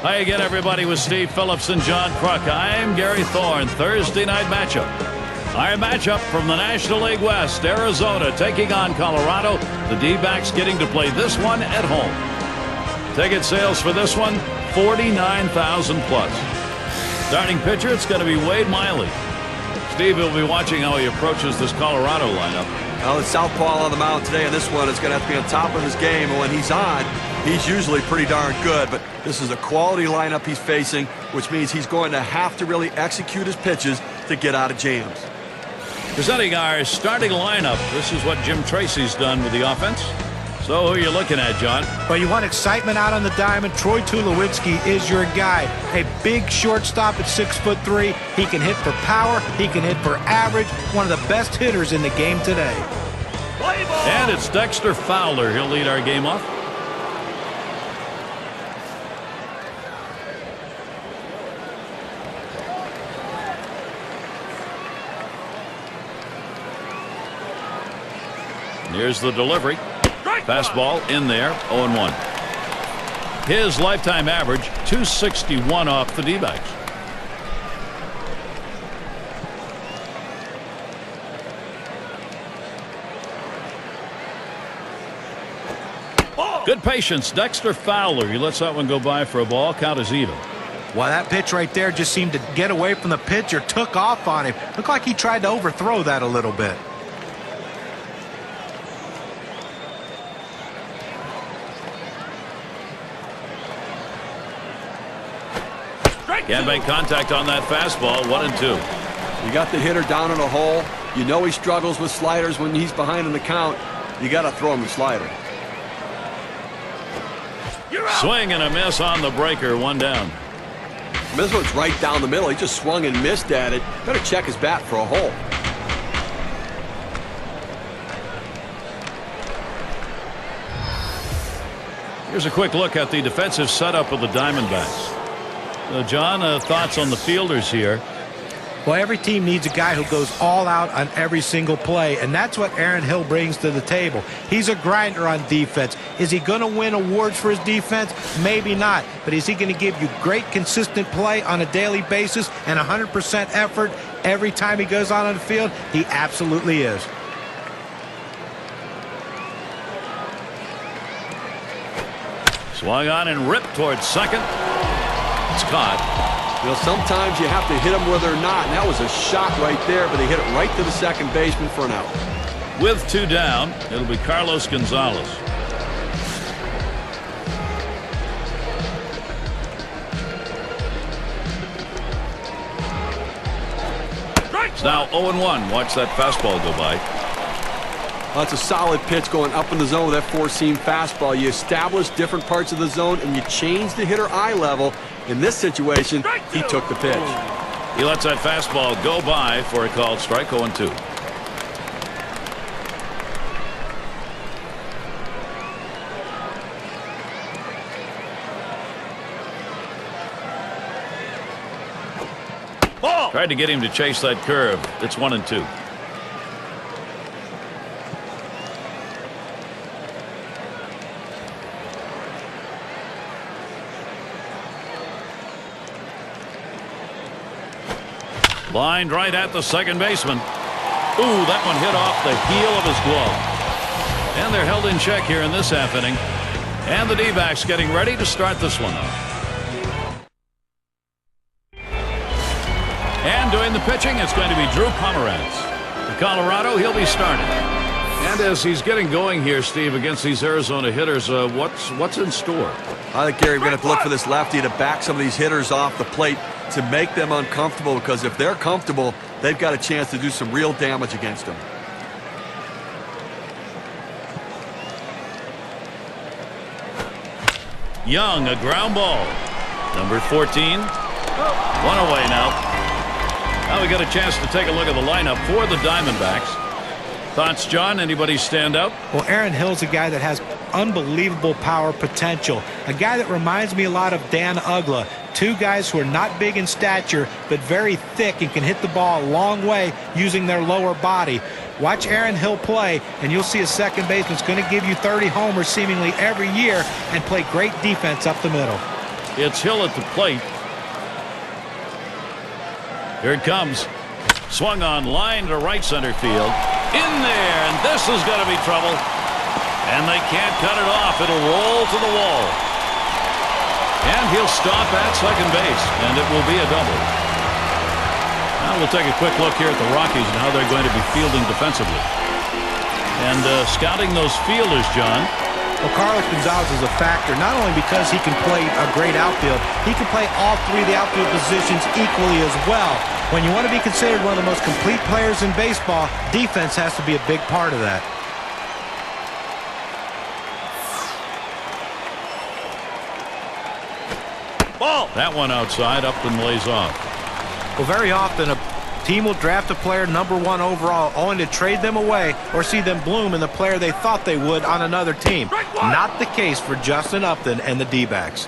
Hi again, everybody, with Steve Phillips and John Kruk. I'm Gary Thorne. Thursday night matchup. Our matchup from the National League West, Arizona taking on Colorado. The D-backs getting to play this one at home. Ticket sales for this one, 49,000 plus. Starting pitcher, it's going to be Wade Miley. Steve will be watching how he approaches this Colorado lineup. Well, the southpaw on the mound today in this one is going to have to be on top of his game, and when he's on, he's usually pretty darn good. But this is a quality lineup he's facing, which means he's going to have to really execute his pitches to get out of jams. Presenting our starting lineup, this is what Jim Tracy's done with the offense. So who are you looking at, John? Well, you want excitement out on the diamond. Troy Tulowitzki is your guy. A big shortstop at 6'3". He can hit for power. He can hit for average. One of the best hitters in the game today. And it's Dexter Fowler. He'll lead our game off. Here's the delivery. Fastball in there, 0-1. His lifetime average, 261 off the D-backs. Good patience, Dexter Fowler. He lets that one go by for a ball. Count is even. Well, that pitch right there just seemed to get away from the pitcher, took off on him. Looked like he tried to overthrow that a little bit. Can't make contact on that fastball. 1-2. You got the hitter down in a hole. You know he struggles with sliders when he's behind in the count. You got to throw him the slider. Swing and a miss on the breaker. 1 down. This one's right down the middle. He just swung and missed at it. Better check his bat for a hole. Here's a quick look at the defensive setup of the Diamondbacks. John, thoughts on the fielders here? Well, every team needs a guy who goes all out on every single play, and that's what Aaron Hill brings to the table. He's a grinder on defense. Is he going to win awards for his defense? Maybe not. But is he going to give you great, consistent play on a daily basis and 100% effort every time he goes out on the field? He absolutely is. Swung on and ripped towards second. It's caught. You know, sometimes you have to hit them where they're not, and that was a shot right there, but they hit it right to the second baseman for an out. With 2 down, it'll be Carlos Gonzalez. It's now 0-1. Watch that fastball go by. Well, that's a solid pitch going up in the zone with that four-seam fastball. You establish different parts of the zone, and you change the hitter eye level. In this situation, he took the pitch. He lets that fastball go by for a called strike. 0-2. Tried to get him to chase that curve. It's 1-2. Lined right at the second baseman. Ooh, that one hit off the heel of his glove. And they're held in check here in this half inning. And the D-backs getting ready to start this one. And doing the pitching, it's going to be Drew Pomeranz. For Colorado, he'll be starting. And as he's getting going here, Steve, against these Arizona hitters, what's in store? I think, Gary, we're going to have to look for this lefty to back some of these hitters off the plate to make them uncomfortable, because if they're comfortable, they've got a chance to do some real damage against them. Young, a ground ball. Number 14. One away now. Now we got a chance to take a look at the lineup for the Diamondbacks. Thoughts, John? Anybody stand out? Well, Aaron Hill's a guy that has unbelievable power potential. A guy that reminds me a lot of Dan Uggla. Two guys who are not big in stature, but very thick and can hit the ball a long way using their lower body. Watch Aaron Hill play, and you'll see a second baseman that's going to give you 30 homers seemingly every year and play great defense up the middle. It's Hill at the plate. Here it comes. Swung on line to right center field. In there, and this is going to be trouble. And they can't cut it off. It'll roll to the wall. And he'll stop at second base, and it will be a double. Now we'll take a quick look here at the Rockies and how they're going to be fielding defensively. And scouting those fielders, John. Well, Carlos Gonzalez is a factor, not only because he can play a great outfield, he can play all three of the outfield positions equally as well. When you want to be considered one of the most complete players in baseball, defense has to be a big part of that. Ball. That one outside, up and lays off. Well, very often a team will draft a player #1 overall only to trade them away or see them bloom in the player they thought they would on another team. Not the case for Justin Upton and the D-backs.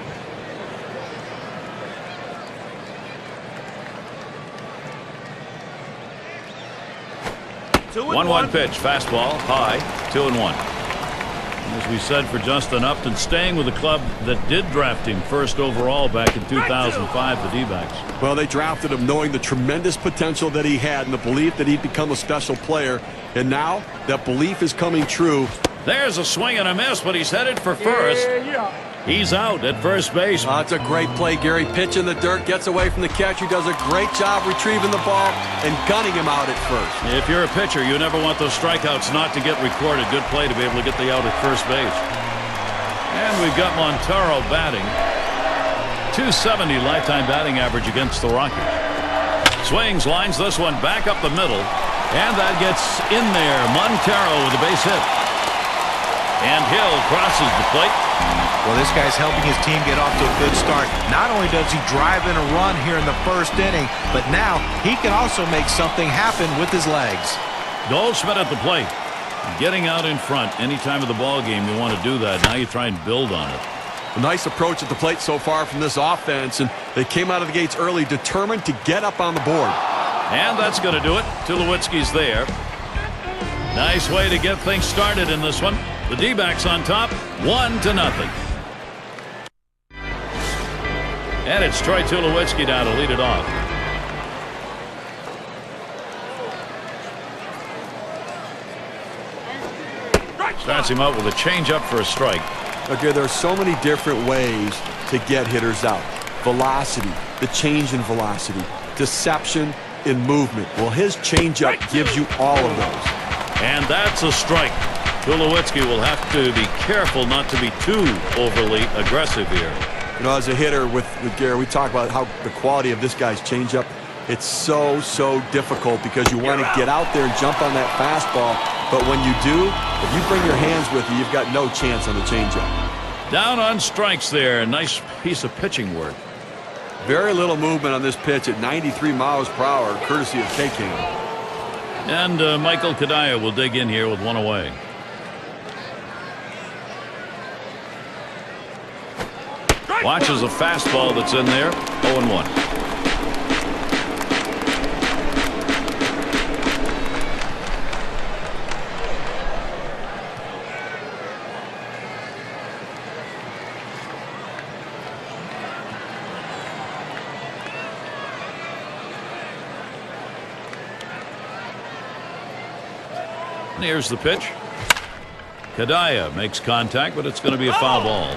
One pitch, fastball, high, 2-1. As we said for Justin Upton, staying with the club that did draft him first overall back in 2005, the D-backs. Well, they drafted him knowing the tremendous potential that he had and the belief that he'd become a special player. And now that belief is coming true. There's a swing and a miss, but he's headed for first. He's out at first base. It's a great play, Gary. Pitch in the dirt, gets away from the catcher, does a great job retrieving the ball and gunning him out at first. If you're a pitcher, you never want those strikeouts not to get recorded. Good play to be able to get the out at first base. And we've got Montero batting. .270 lifetime batting average against the Rockies. Swings, lines this one back up the middle. And that gets in there. Montero with a base hit. And Hill crosses the plate. Well, this guy's helping his team get off to a good start. Not only does he drive in a run here in the first inning, but now he can also make something happen with his legs. Goldschmidt at the plate. Getting out in front any time of the ball game, you want to do that. Now you try and build on it. A nice approach at the plate so far from this offense, and they came out of the gates early, determined to get up on the board. And that's going to do it. Tulowitzki's there. Nice way to get things started in this one. The D-backs on top, 1-0. And it's Troy Tulowitzki now to lead it off. Starts him out with a changeup for a strike. Okay, there are so many different ways to get hitters out. Velocity, the change in velocity, deception in movement. Well, his changeup gives you all of those. And that's a strike. Tulowitzki will have to be careful not to be too overly aggressive here. You know, as a hitter with Gary, we talk about how the quality of this guy's changeup. It's so difficult because you want to get out there and jump on that fastball. But when you do, if you bring your hands with you, you've got no chance on the changeup. Down on strikes there. Nice piece of pitching work. Very little movement on this pitch at 93 miles per hour, courtesy of K-King. And Michael Kadaya will dig in here with one away. Watches a fastball that's in there. 0-1. Here's the pitch. Kadaya makes contact, but it's going to be a foul ball.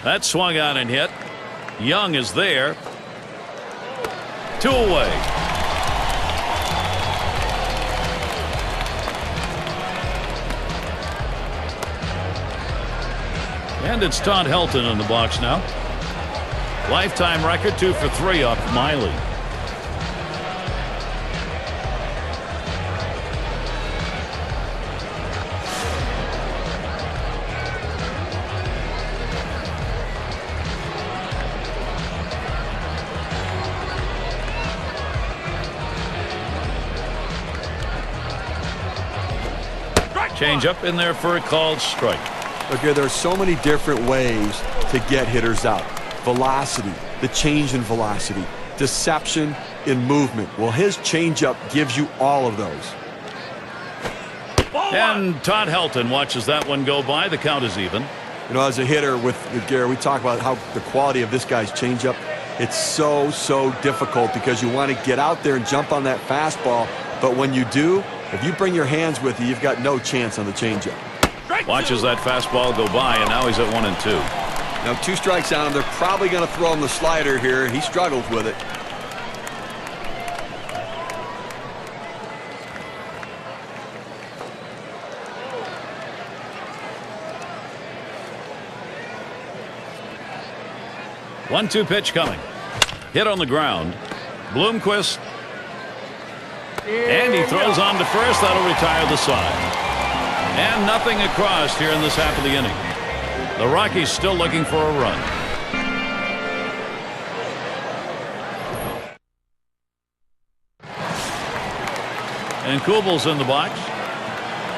That swung on and hit. Young is there. 2 away. And it's Todd Helton in the box now. Lifetime record 2 for 3 off Miley. Change up in there for a called strike. Okay, there are so many different ways to get hitters out. Velocity, the change in velocity, deception in movement. Well, his changeup gives you all of those. And Todd Helton watches that one go by. The count is even. You know, as a hitter with Gary, we talk about how the quality of this guy's changeup. It's so difficult because you want to get out there and jump on that fastball. But when you do, if you bring your hands with you, you've got no chance on the changeup. Watches that fastball go by, and now he's at 1-2. Now 2 strikes on him. They're probably going to throw him the slider here. He struggles with it. One-two pitch coming. Hit on the ground. Bloomquist. And he throws on to first. That'll retire the side. And nothing across here in this half of the inning. The Rockies still looking for a run. And Kubal's in the box.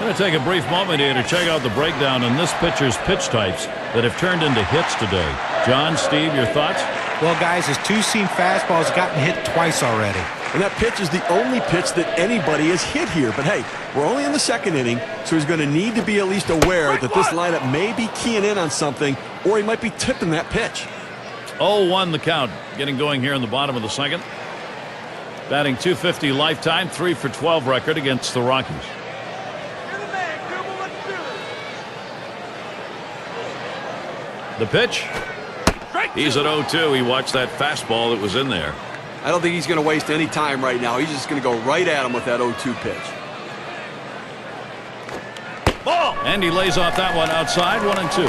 Going to take a brief moment here to check out the breakdown in this pitcher's pitch types that have turned into hits today. John, Steve, your thoughts? Well, guys, his two-seam fastball has gotten hit twice already. And that pitch is the only pitch that anybody has hit here. But hey, we're only in the second inning, so he's going to need to be at least aware that this lineup may be keying in on something, or he might be tipping that pitch. 0-1 the count. Getting going here in the bottom of the second. Batting .250 lifetime, 3 for 12 record against the Rockies. The pitch. He's at 0-2. He watched that fastball that was in there. I don't think he's going to waste any time right now. He's just going to go right at him with that 0-2 pitch. Ball. And he lays off that one outside. 1-2.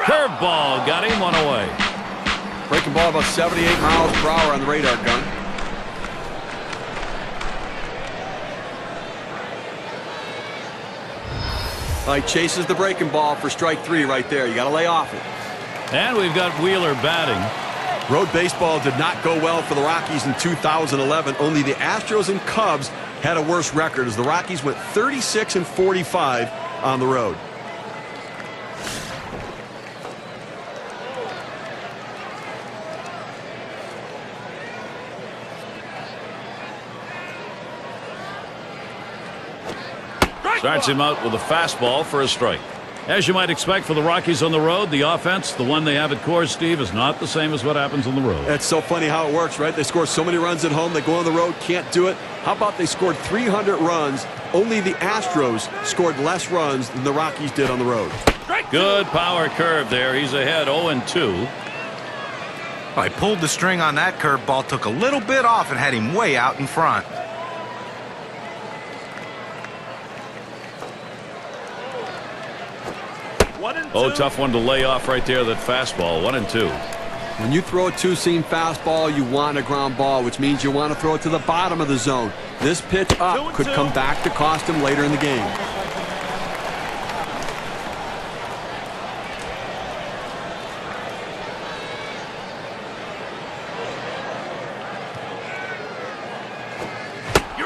Curveball got him, 1 away. Breaking ball about 78 miles per hour on the radar gun. All right, chases the breaking ball for strike 3 right there. You got to lay off it. And we've got Wheeler batting. Road baseball did not go well for the Rockies in 2011. Only the Astros and Cubs had a worse record as the Rockies went 36-45 on the road. Starts him out with a fastball for a strike. As you might expect for the Rockies on the road, the offense, the one they have at Coors, Steve, is not the same as what happens on the road. It's so funny how it works, right? They score so many runs at home. They go on the road, can't do it. How about they scored 300 runs? Only the Astros scored less runs than the Rockies did on the road. Good power curve there. He's ahead 0-2. I pulled the string on that curveball, took a little bit off, and had him way out in front. Oh, tough one to lay off right there, that fastball. 1-2. When you throw a two-seam fastball, you want a ground ball, which means you want to throw it to the bottom of the zone. This pitch up could come back to cost him later in the game.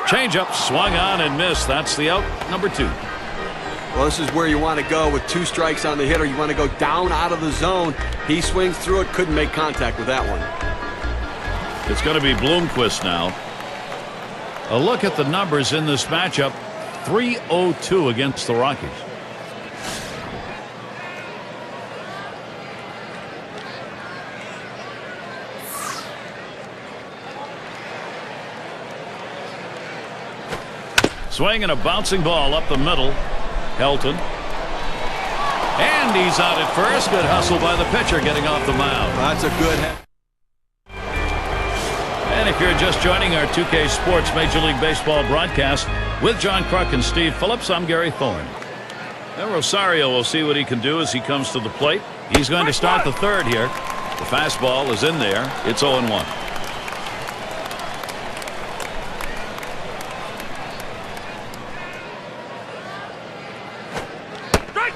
Changeup swung on and missed. That's the out, number 2. Well, this is where you want to go with 2 strikes on the hitter. You want to go down out of the zone. He swings through it, couldn't make contact with that one. It's going to be Bloomquist now. A look at the numbers in this matchup. 3-0-2 against the Rockies. Swing and a bouncing ball up the middle. Helton. And he's out at first. Good hustle by the pitcher getting off the mound. That's a good hit. And if you're just joining our 2K Sports Major League Baseball broadcast with John Kruk and Steve Phillips, I'm Gary Thorne. Then Rosario will see what he can do as he comes to the plate. He's going to start the third here. The fastball is in there. It's 0-1.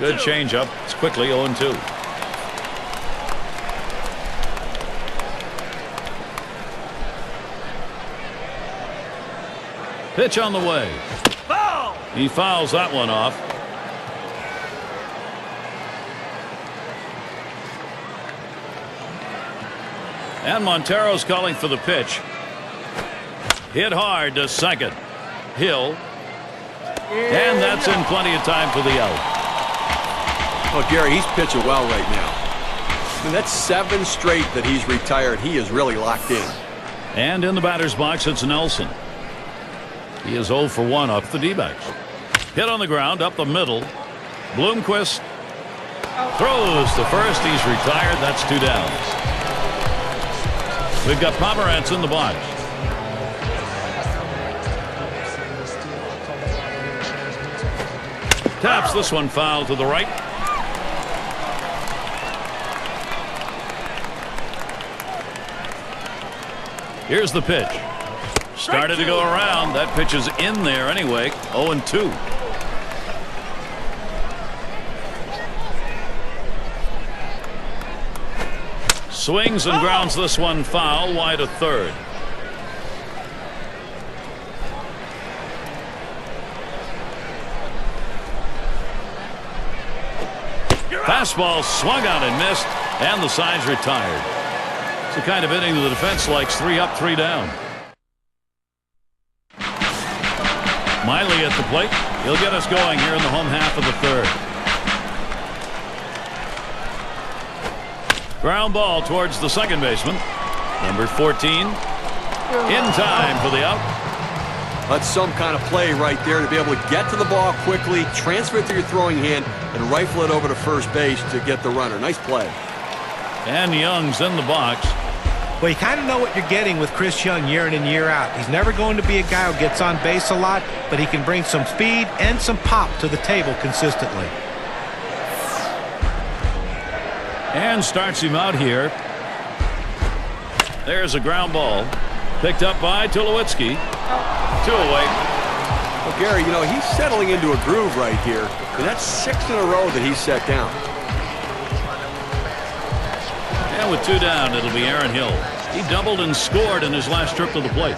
Good changeup. It's quickly 0-2. Pitch on the way. Foul! He fouls that one off. And Montero's calling for the pitch. Hit hard to second. Hill. And that's in plenty of time for the out. Well, Gary, he's pitching well right now. I mean, that's 7 straight that he's retired. He is really locked in. And in the batter's box, it's Nelson. He is 0 for 1 off the D-backs. Hit on the ground up the middle. Bloomquist throws to first. He's retired. That's 2 down. We've got Pomerantz in the box. Taps this one foul to the right. Here's the pitch. Started to go around. That pitch is in there anyway. 0-2. Swings and grounds this one foul wide of third. Fastball swung on and missed, and the side's retired. It's the kind of inning the defense likes. 3 up, 3 down. Miley at the plate. He'll get us going here in the home half of the third. Ground ball towards the second baseman. Number 14. In time for the out. That's some kind of play right there to be able to get to the ball quickly, transfer it to your throwing hand, and rifle it over to first base to get the runner. Nice play. And Young's in the box. Well, you kind of know what you're getting with Chris Young year in and year out. He's never going to be a guy who gets on base a lot, but he can bring some speed and some pop to the table consistently. And starts him out here. There's a ground ball. Picked up by Tulowitzki. 2 away. Well, Gary, you know, he's settling into a groove right here, and that's 6 in a row that he's set down. And with 2 down, it'll be Aaron Hill. He doubled and scored in his last trip to the plate.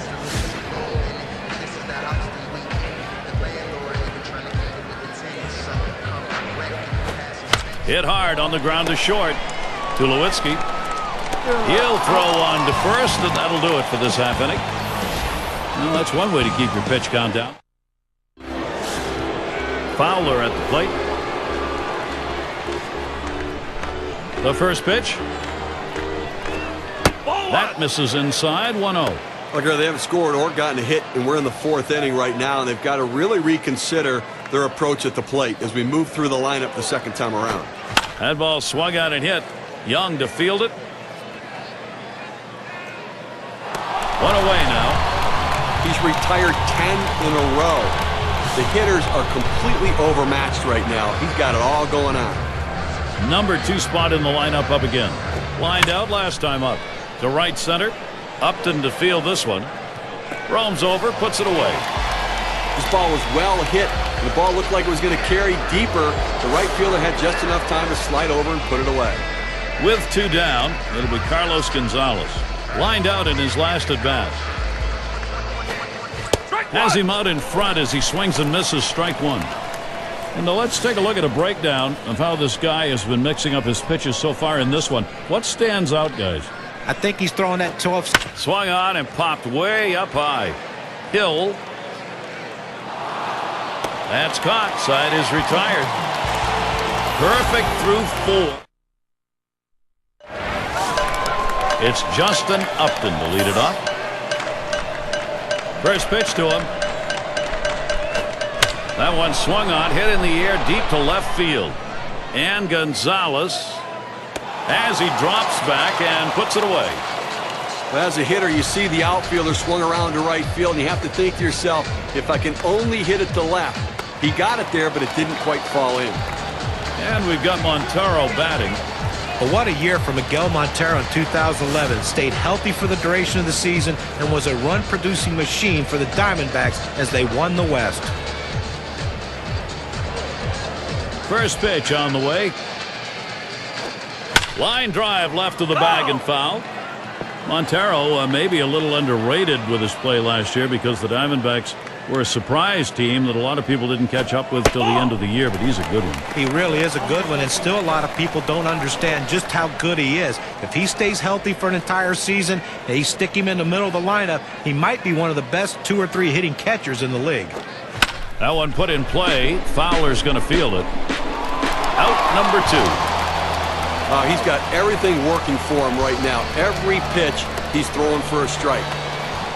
Hit hard on the ground to short. Tulowitzki. He'll throw on to first, and that'll do it for this half inning. Well, that's one way to keep your pitch count down. Fowler at the plate. The first pitch. That misses inside. 1-0. Look, they haven't scored or gotten a hit, and we're in the 4th inning right now, and they've got to really reconsider their approach at the plate as we move through the lineup the second time around. That ball swung out and hit. Young to field it. 1 away now. He's retired 10 in a row. The hitters are completely overmatched right now. He's got it all going on. Number 2 spot in the lineup up again. Lined out last time up. To right center. Upton to field this one. Roams over, puts it away. This ball was well hit. The ball looked like it was going to carry deeper. The right fielder had just enough time to slide over and put it away. With 2 down, it'll be Carlos Gonzalez. Lined out in his last at bat. Has him out in front as he swings and misses. Strike 1. And now let's take a look at a breakdown of how this guy has been mixing up his pitches so far in this one. What stands out, guys? I think he's throwing that 12. Swung on and popped way up high. Hill. That's caught. Side is retired. Perfect through 4. It's Justin Upton to lead it off. First pitch to him. That one swung on, hit in the air deep to left field. And Gonzalez, as he drops back and puts it away. Well, as a hitter, you see the outfielder swung around to right field, and you have to think to yourself, if I can only hit it to left. He got it there, but it didn't quite fall in. And we've got Montero batting. But what a year for Miguel Montero in 2011. Stayed healthy for the duration of the season and was a run-producing machine for the Diamondbacks as they won the West. First pitch on the way. Line drive left of the bag and foul. Montero maybe a little underrated with his play last year because the Diamondbacks were a surprise team that a lot of people didn't catch up with till the end of the year, but he's a good one. He really is a good one, and still a lot of people don't understand just how good he is. If he stays healthy for an entire season and you stick him in the middle of the lineup, he might be one of the best 2 or 3 hitting catchers in the league. That one put in play. Fowler's going to field it. Out number 2. He's got everything working for him right now. Every pitch he's throwing for a strike.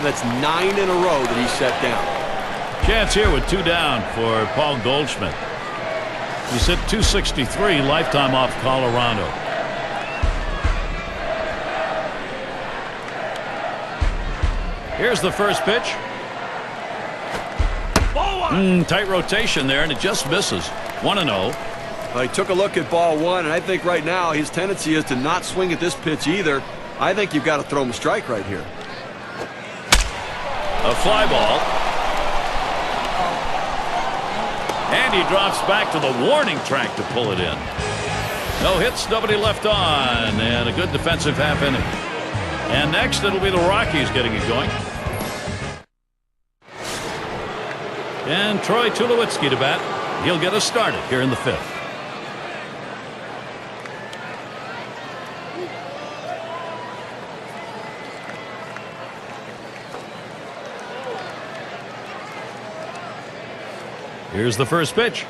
That's 9 in a row that he set down. Chance here with 2 down for Paul Goldschmidt. He's hit .263 lifetime off Colorado. Here's the first pitch. Tight rotation there, and it just misses. 1-0. He took a look at ball 1, and I think right now his tendency is to not swing at this pitch either. I think you've got to throw him a strike right here. A fly ball. And he drops back to the warning track to pull it in. No hits, nobody left on, and a good defensive half inning. And next it'll be the Rockies getting it going. And Troy Tulowitzki to bat. He'll get us started here in the 5th. Here's the first pitch.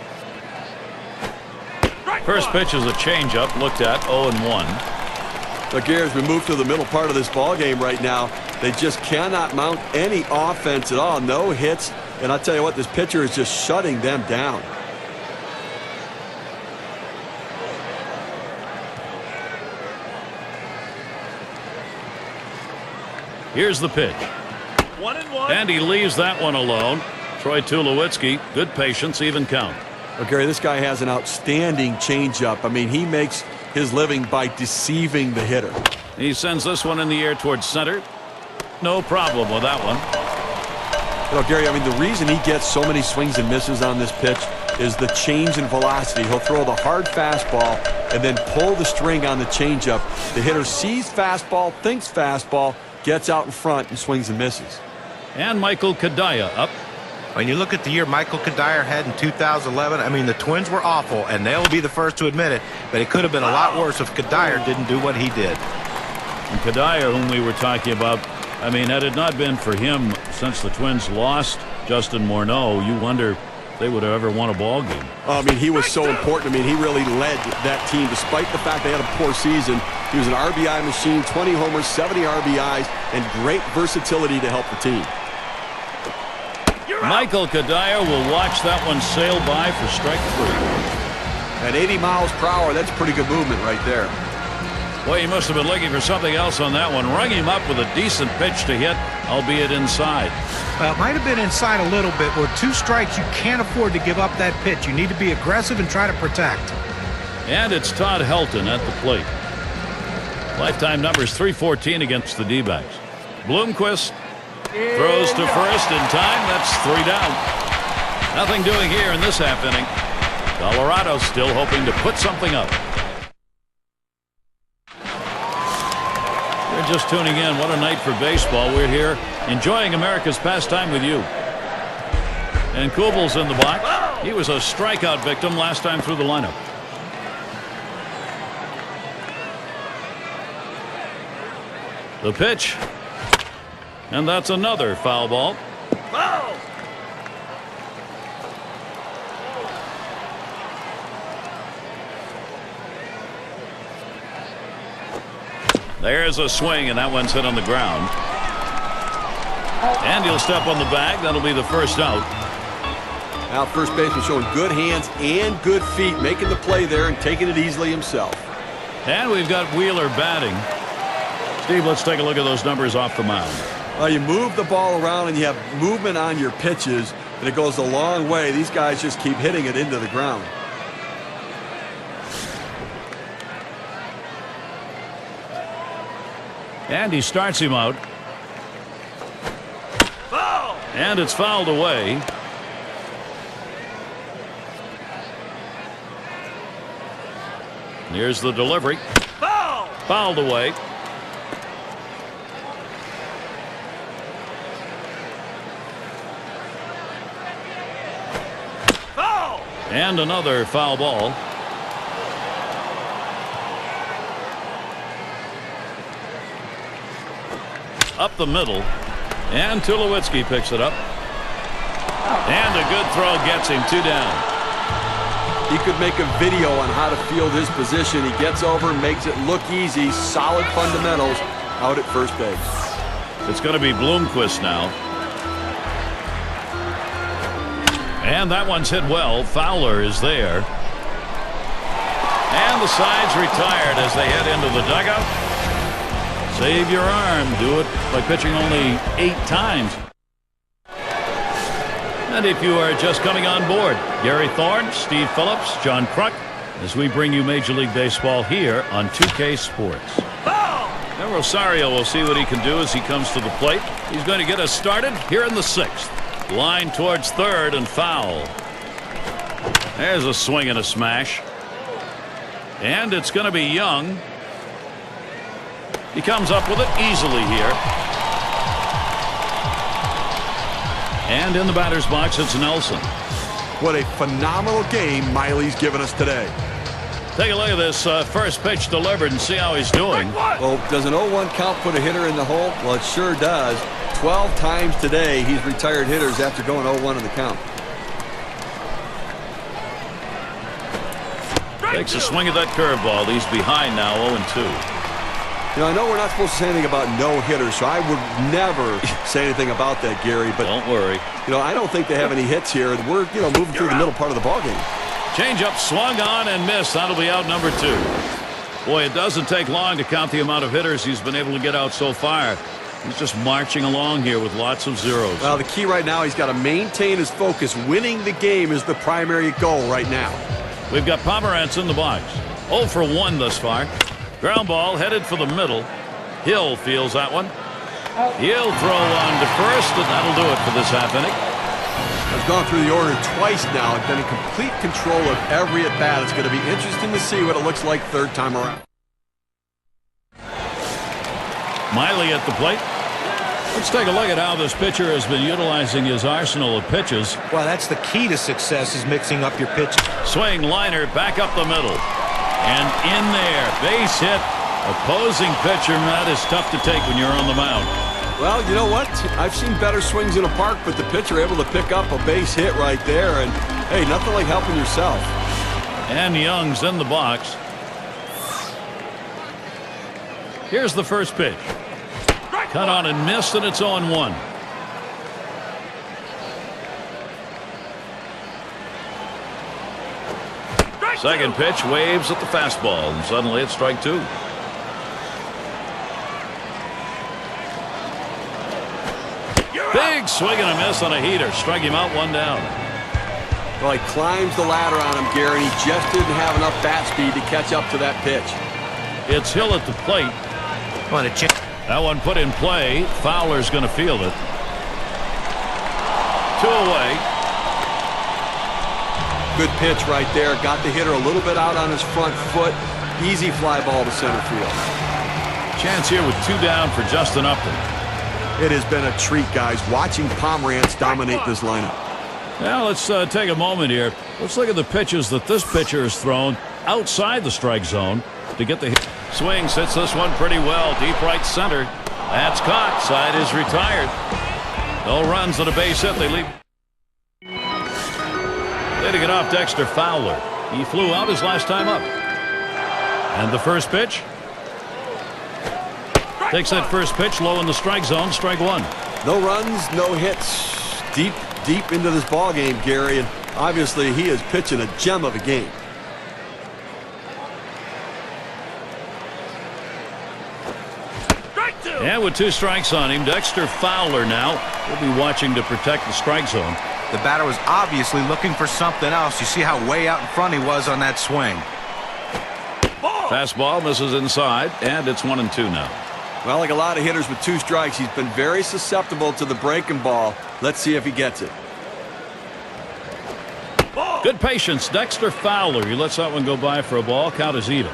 First pitch is a changeup, looked at 0-1. But Gary, as we move to the middle part of this ball game right now, they just cannot mount any offense at all. No hits, and I'll tell you what, this pitcher is just shutting them down. Here's the pitch. 1-1. And he leaves that one alone. Troy Tulowitzki, good patience, even count. Well, Gary, this guy has an outstanding changeup. I mean, he makes his living by deceiving the hitter. He sends this one in the air towards center. No problem with that one. You know, Gary, I mean, the reason he gets so many swings and misses on this pitch is the change in velocity. He'll throw the hard fastball and then pull the string on the changeup. The hitter sees fastball, thinks fastball, gets out in front and swings and misses. And Michael Kadaya up. When you look at the year Michael Kadire had in 2011, I mean, the Twins were awful, and they'll be the first to admit it, but it could have been a lot worse if Kadire didn't do what he did. And Kadire, whom we were talking about, I mean, had it not been for him since the Twins lost Justin Morneau, you wonder if they would have ever won a ball game. I mean, he was so important. I mean, he really led that team despite the fact they had a poor season. He was an RBI machine, 20 homers, 70 RBIs, and great versatility to help the team. Michael Kadire will watch that one sail by for strike 3. At 80 miles per hour, that's pretty good movement right there. Well, he must have been looking for something else on that one. Rung him up with a decent pitch to hit, albeit inside. Well, it might have been inside a little bit. With 2 strikes, you can't afford to give up that pitch. You need to be aggressive and try to protect. And it's Todd Helton at the plate. Lifetime numbers 314 against the D-backs. Bloomquist throws to first in time. That's 3 down. Nothing doing here in this half inning. Colorado still hoping to put something up. You're just tuning in. What a night for baseball. We're here enjoying America's pastime with you. And Kubel's in the box. He was a strikeout victim last time through the lineup. The pitch. And that's another foul ball. There's a swing, and that one's hit on the ground. And he'll step on the bag. That'll be the first out. Now first baseman showing good hands and good feet, making the play there and taking it easily himself. And we've got Wheeler batting. Steve, let's take a look at those numbers off the mound. You move the ball around and you have movement on your pitches, and it goes a long way. These guys just keep hitting it into the ground. And he starts him out. Foul! And it's fouled away. Here's the delivery. Fouled away. And another foul ball. Up the middle. And Tulowitzki picks it up. And a good throw gets him 2 down. He could make a video on how to field his position. He gets over, makes it look easy. Solid fundamentals out at first base. It's going to be Bloomquist now. And that one's hit well. Fowler is there. And the side's retired as they head into the dugout. Save your arm. Do it by pitching only 8 times. And if you are just coming on board, Gary Thorne, Steve Phillips, John Kruk, as we bring you Major League Baseball here on 2K Sports. And Rosario will see what he can do as he comes to the plate. He's going to get us started here in the 6th. Line towards third and foul. There's a swing and a smash. And it's going to be Young. He comes up with it easily here. And in the batter's box, it's Nelson. What a phenomenal game Miley's given us today. Take a look at this first pitch delivered and see how he's doing. Well, does an 0-1 count put a hitter in the hole? Well, it sure does. 12 times today he's retired hitters after going 0-1 in the count. Takes a swing at that curveball. He's behind now, 0-2. You know, I know we're not supposed to say anything about no-hitters, so I would never say anything about that, Gary. But don't worry. You know, I don't think they have any hits here. We're, moving through the middle part of the ballgame. Change-up swung on and missed. That'll be out number 2. Boy, it doesn't take long to count the amount of hitters he's been able to get out so far. He's just marching along here with lots of zeros. Well, the key right now, he's got to maintain his focus. Winning the game is the primary goal right now. We've got Pomerantz in the box. 0 for 1 thus far. Ground ball headed for the middle. Hill feels that one. He'll throw on to first, and that'll do it for this half inning. I've gone through the order twice now and been in complete control of every at-bat. It's going to be interesting to see what it looks like third time around. Miley at the plate. Let's take a look at how this pitcher has been utilizing his arsenal of pitches. Well, that's the key to success, is mixing up your pitches. Swing liner back up the middle. And in there, base hit. Opposing pitcher, that is tough to take when you're on the mound. Well, you know what? I've seen better swings in a park, but the pitcher able to pick up a base hit right there. And, hey, nothing like helping yourself. And Young's in the box. Here's the first pitch. Cut on and missed, and it's 0-1. Second pitch waves at the fastball, and suddenly it's strike 2. Big swing and a miss on a heater. Strike him out, 1 down. Well, he climbs the ladder on him, Gary. He just didn't have enough bat speed to catch up to that pitch. It's Hill at the plate. That one put in play. Fowler's going to field it. 2 away. Good pitch right there. Got the hitter a little bit out on his front foot. Easy fly ball to center field. Chance here with 2 down for Justin Upton. It has been a treat, guys, watching Pomerantz dominate this lineup. Now let's take a moment here. Let's look at the pitches that this pitcher has thrown outside the strike zone to get the hit. Swings, hits this one pretty well. Deep right center. That's caught. Side is retired. No runs on a base hit. They leave. Leading it off, Dexter Fowler. He flew out his last time up. And the first pitch. Takes that first pitch low in the strike zone. Strike 1. No runs, no hits. Deep into this ball game, Gary. And obviously he is pitching a gem of a game. And with 2 strikes on him, Dexter Fowler now will be watching to protect the strike zone. The batter was obviously looking for something else. You see how way out in front he was on that swing. Fastball misses inside, and it's 1-2 now. Well, like a lot of hitters with 2 strikes, he's been very susceptible to the breaking ball. Let's see if he gets it. Good patience. Dexter Fowler. He lets that one go by for a ball. Count is even.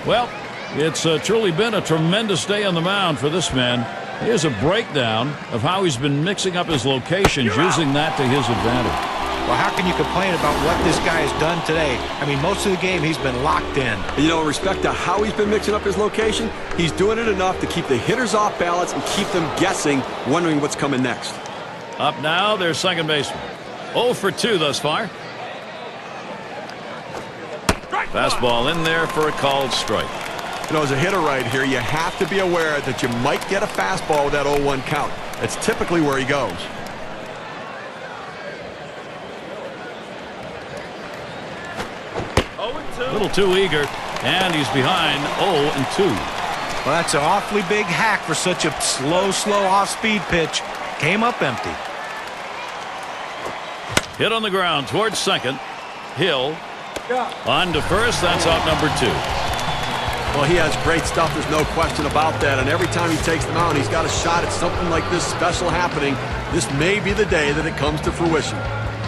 Well, it's truly been a tremendous day on the mound for this man. Here's a breakdown of how he's been mixing up his locations, using that to his advantage. Well, how can you complain about what this guy has done today? I mean, most of the game he's been locked in. You know, in respect to how he's been mixing up his location, he's doing it enough to keep the hitters off balance and keep them guessing, wondering what's coming next. Up now, their second baseman. 0 for 2 thus far. Fastball in there for a called strike. You know, as a hitter right here, you have to be aware that you might get a fastball with that 0-1 count. That's typically where he goes. A little too eager, and he's behind 0-2. Well, that's an awfully big hack for such a slow off-speed pitch. Came up empty. Hit on the ground towards second. Hill on to first. That's out number 2. Well, he has great stuff. There's no question about that. And every time he takes the mound, he's got a shot at something like this special happening. This may be the day that it comes to fruition.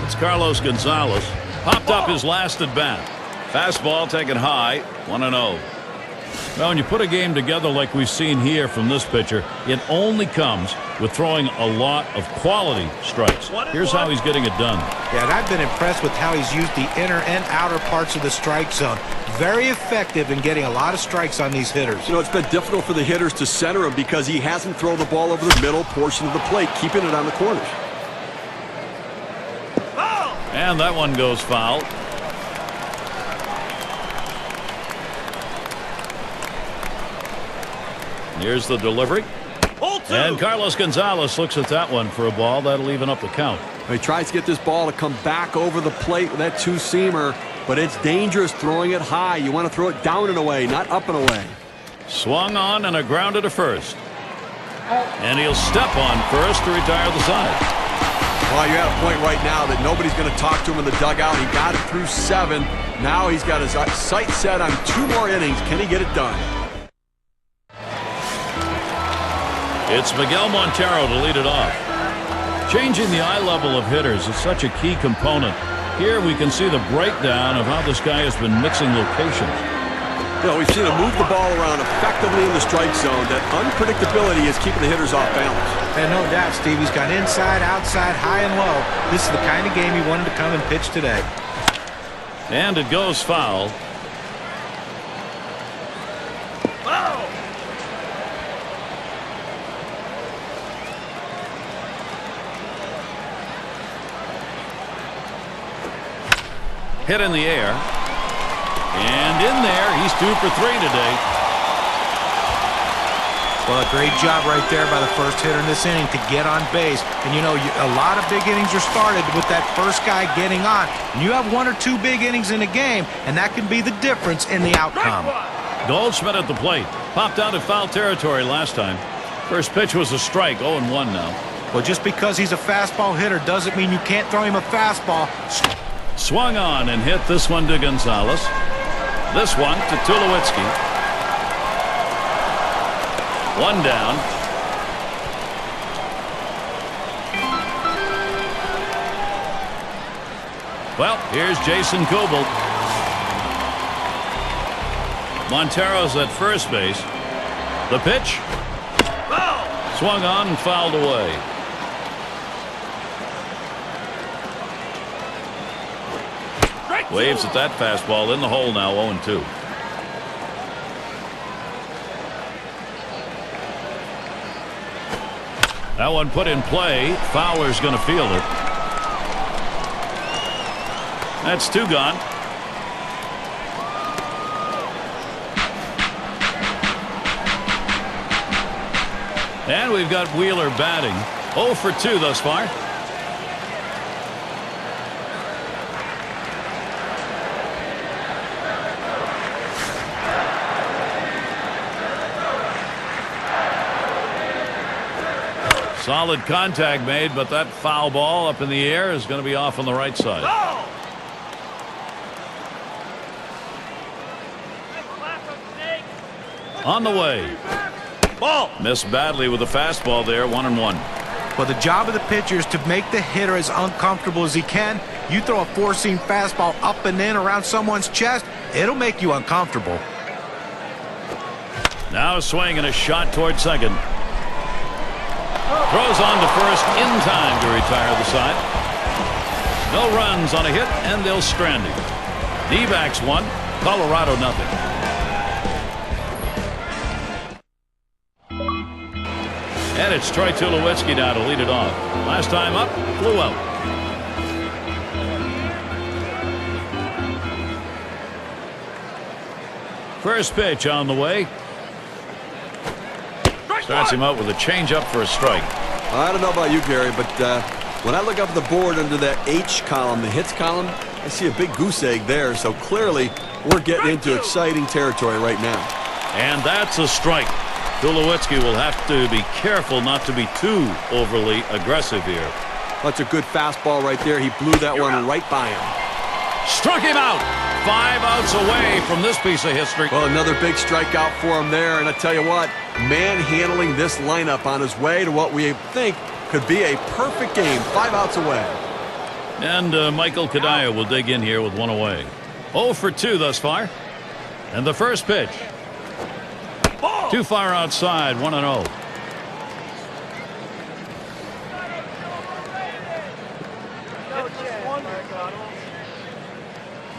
It's Carlos Gonzalez. Popped up his last at bat. Fastball taken high, 1-0. Now, when you put a game together like we've seen here from this pitcher, it only comes with throwing a lot of quality strikes. Here's how he's getting it done. Yeah, and I've been impressed with how he's used the inner and outer parts of the strike zone. Very effective in getting a lot of strikes on these hitters. You know, it's been difficult for the hitters to center him because he hasn't thrown the ball over the middle portion of the plate, keeping it on the corners. And that one goes foul. Here's the delivery. And Carlos Gonzalez looks at that one for a ball. That'll even up the count. He tries to get this ball to come back over the plate with that two-seamer, but it's dangerous throwing it high. You want to throw it down and away, not up and away. Swung on and a grounder to first. And he'll step on first to retire the side. Well, you're at a point right now that nobody's going to talk to him in the dugout. He got it through 7. Now he's got his sight set on 2 more innings. Can he get it done? It's Miguel Montero to lead it off. Changing the eye level of hitters is such a key component. Here we can see the breakdown of how this guy has been mixing locations. You know, we've seen him move the ball around effectively in the strike zone. That unpredictability is keeping the hitters off balance. And no doubt, Steve, he's got inside, outside, high and low. This is the kind of game he wanted to come and pitch today. And it goes foul. Hit in the air. And in there, he's 2 for 3 today. Well, a great job right there by the first hitter in this inning to get on base. And, you know, a lot of big innings are started with that first guy getting on. And you have 1 or 2 big innings in a game, and that can be the difference in the outcome. Goldschmidt at the plate. Popped out of foul territory last time. First pitch was a strike, 0-1 now. Well, just because he's a fastball hitter doesn't mean you can't throw him a fastball. Swung on and hit this one to Gonzalez. This one to Tulowitzki. 1 down. Well, here's Jason Kubel. Montero's at first base. The pitch. Swung on and fouled away. Waves at that fastball in the hole now, 0-2. That one put in play. Fowler's going to field it. That's 2 gone. And we've got Wheeler batting. 0 for 2 thus far. Solid contact made, but that foul ball up in the air is going to be off on the right side. On the way. Ball. Missed badly with the fastball there, 1-1. Well, the job of the pitcher is to make the hitter as uncomfortable as he can. You throw a four-seam fastball up and in around someone's chest, it'll make you uncomfortable. Now a swing and a shot toward second. Throws on to first in time to retire the side. No runs on a hit, and they'll strand him. D-backs 1, Colorado nothing. And it's Troy Tulowitzki now to lead it off. Last time up, flew out. First pitch on the way. Starts him out with a changeup for a strike. I don't know about you, Gary, but when I look up the board under that H column, the hits column, I see a big goose egg there. So clearly, we're getting into exciting territory right now. And that's a strike. Tulowitzki will have to be careful not to be too overly aggressive here. That's a good fastball right there. He blew that one right by him. Struck him out. 5 outs away from this piece of history. Well, another big strikeout for him there. And I tell you what, manhandling this lineup on his way to what we think could be a perfect game. 5 outs away. And Michael Kadaya will dig in here with 1 away. 0 for 2 thus far. And the first pitch. Too far outside, 1-0.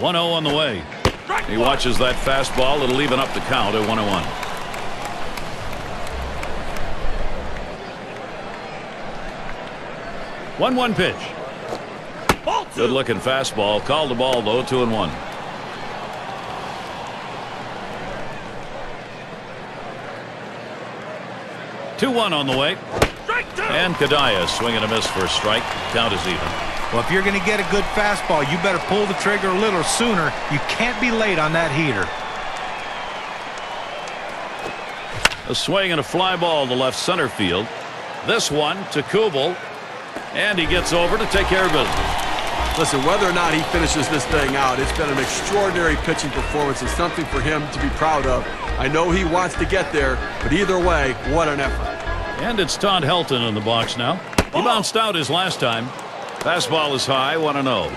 One 0 on the way. He watches that fastball. It'll even up the count at 1-1. One pitch. Good looking fastball. Called the ball though. 2-1. Two-1 on the way. And Kadaya swing and a miss for a strike. Count is even. Well, if you're going to get a good fastball, you better pull the trigger a little sooner. You can't be late on that heater. A swing and a fly ball to left center field. This one to Kubel. And he gets over to take care of business. Listen, whether or not he finishes this thing out, it's been an extraordinary pitching performance and something for him to be proud of. I know he wants to get there, but either way, what an effort. And it's Todd Helton in the box now. He bounced out his last time. Fastball is high, 1-0.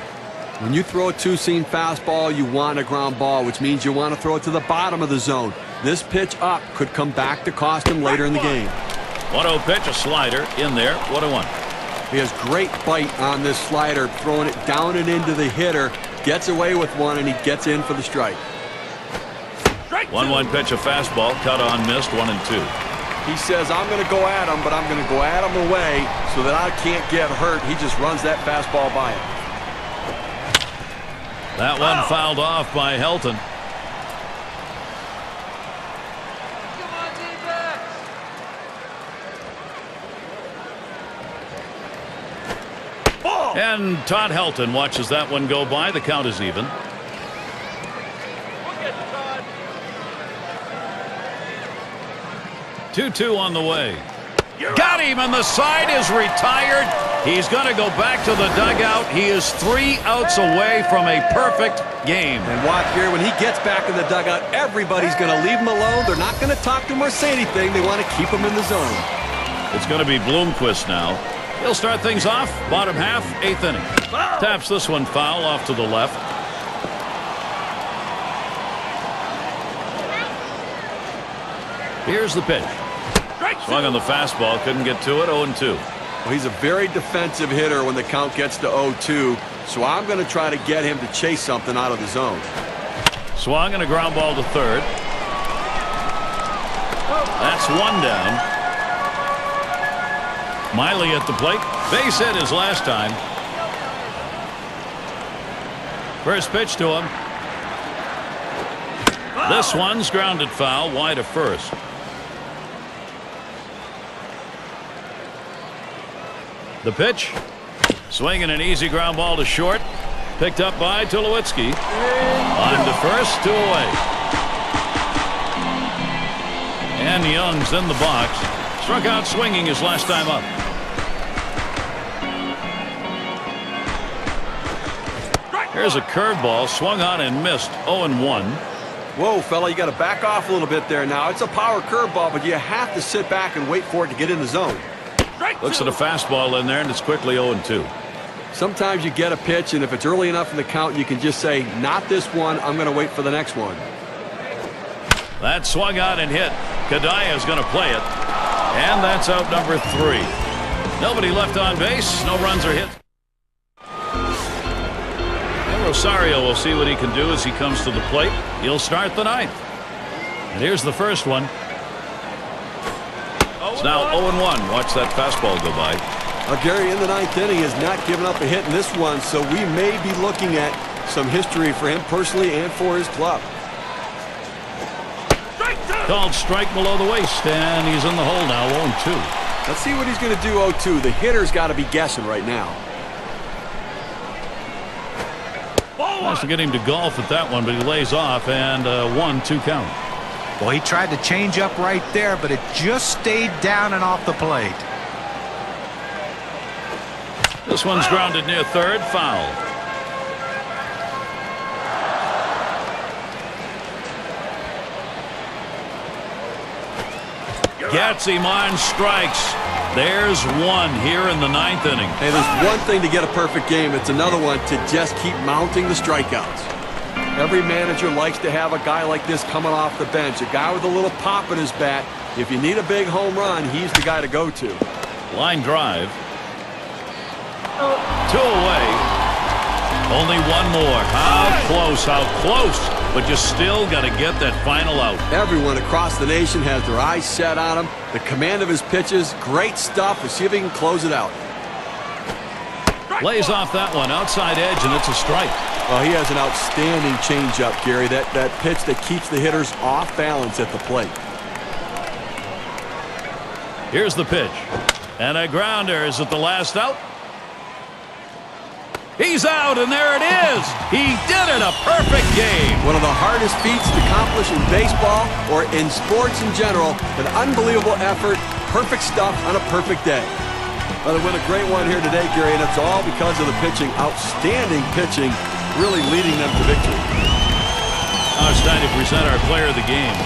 When you throw a two-seam fastball, you want a ground ball, which means you want to throw it to the bottom of the zone. This pitch up could come back to cost him later in the game. 1-0 pitch, a slider in there, 1-1. He has great bite on this slider, throwing it down and into the hitter, gets away with one, and he gets in for the strike. 1-1 pitch, a fastball, cut on, missed, 1-2. He says, I'm going to go at him, but I'm going to go at him away so that I can't get hurt. He just runs that fastball by him. That one fouled off by Helton. And Todd Helton watches that one go by. The count is even. Two on the way. Got him, and the side is retired. He's going to go back to the dugout. He is 3 outs away from a perfect game. And watch here, when he gets back in the dugout, everybody's going to leave him alone. They're not going to talk to him or say anything. They want to keep him in the zone. It's going to be Bloomquist now. He'll start things off, bottom half, 8th inning. Taps this one foul off to the left. Here's the pitch. Swung on the fastball, couldn't get to it, 0-2. Well, he's a very defensive hitter when the count gets to 0-2, so I'm going to try to get him to chase something out of the zone. Swung and a ground ball to third. That's one down. Miley at the plate. Base hit his last time. First pitch to him. This one's grounded foul, wide of first. The pitch. Swinging an easy ground ball to short. Picked up by Tulowitzki. On to first, 2 away. And Young's in the box. Struck out swinging his last time up. Here's a curveball, swung on and missed, 0-1. Whoa, fella, you got to back off a little bit there now. It's a power curveball, but you have to sit back and wait for it to get in the zone. Looks at a fastball in there, and it's quickly 0-2. Sometimes you get a pitch, and if it's early enough in the count, you can just say, not this one, I'm going to wait for the next one. That swung out and hit. Kadaya is going to play it. And that's out number 3. Nobody left on base. No runs are hit. And Rosario will see what he can do as he comes to the plate. He'll start the 9th. And here's the first one. It's now 0-1. Watch that fastball go by. Gary, in the 9th inning, has not given up a hit in this one, so we may be looking at some history for him personally and for his club. Called strike below the waist, and he's in the hole now, 0-2. Let's see what he's going to do 0-2. The hitter's got to be guessing right now. Wants to get him to golf at that one, but he lays off, and 1-2 count. Well, he tried to change up right there, but it just stayed down and off the plate. This one's grounded near third, foul. Gets him on strikes. There's one here in the 9th inning. Hey, there's one thing to get a perfect game. It's another one to just keep mounting the strikeouts. Every manager likes to have a guy like this coming off the bench, a guy with a little pop in his bat. If you need a big home run, he's the guy to go to. Line drive. 2 away. Only one more. How close, how close. But you still got to get that final out. Everyone across the nation has their eyes set on him. The command of his pitches, great stuff. We'll see if he can close it out. Lays off that one, outside edge, and it's a strike. Well, he has an outstanding changeup, Gary. That pitch that keeps the hitters off balance at the plate. Here's the pitch. And a grounder. Is it the last out? He's out, and there it is. He did it. A perfect game. One of the hardest feats to accomplish in baseball or in sports in general. An unbelievable effort. Perfect stuff on a perfect day. Well, they win a great one here today, Gary, and it's all because of the pitching. Outstanding pitching, really leading them to victory. Now it's time to present our player of the game.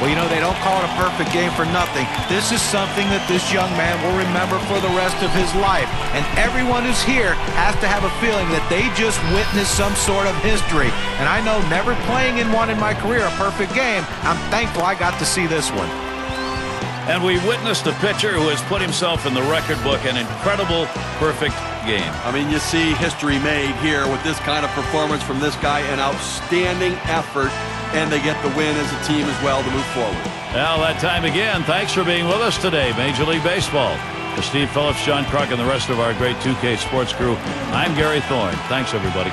Well, you know, they don't call it a perfect game for nothing. This is something that this young man will remember for the rest of his life. And everyone who's here has to have a feeling that they just witnessed some sort of history. And I know, never playing in one in my career, a perfect game, I'm thankful I got to see this one. And we witnessed a pitcher who has put himself in the record book, an incredible, perfect game. I mean, you see history made here with this kind of performance from this guy, an outstanding effort, and they get the win as a team as well to move forward. Well, that time again, thanks for being with us today, Major League Baseball. For Steve Phillips, John Kruk, and the rest of our great 2K Sports crew, I'm Gary Thorne. Thanks, everybody.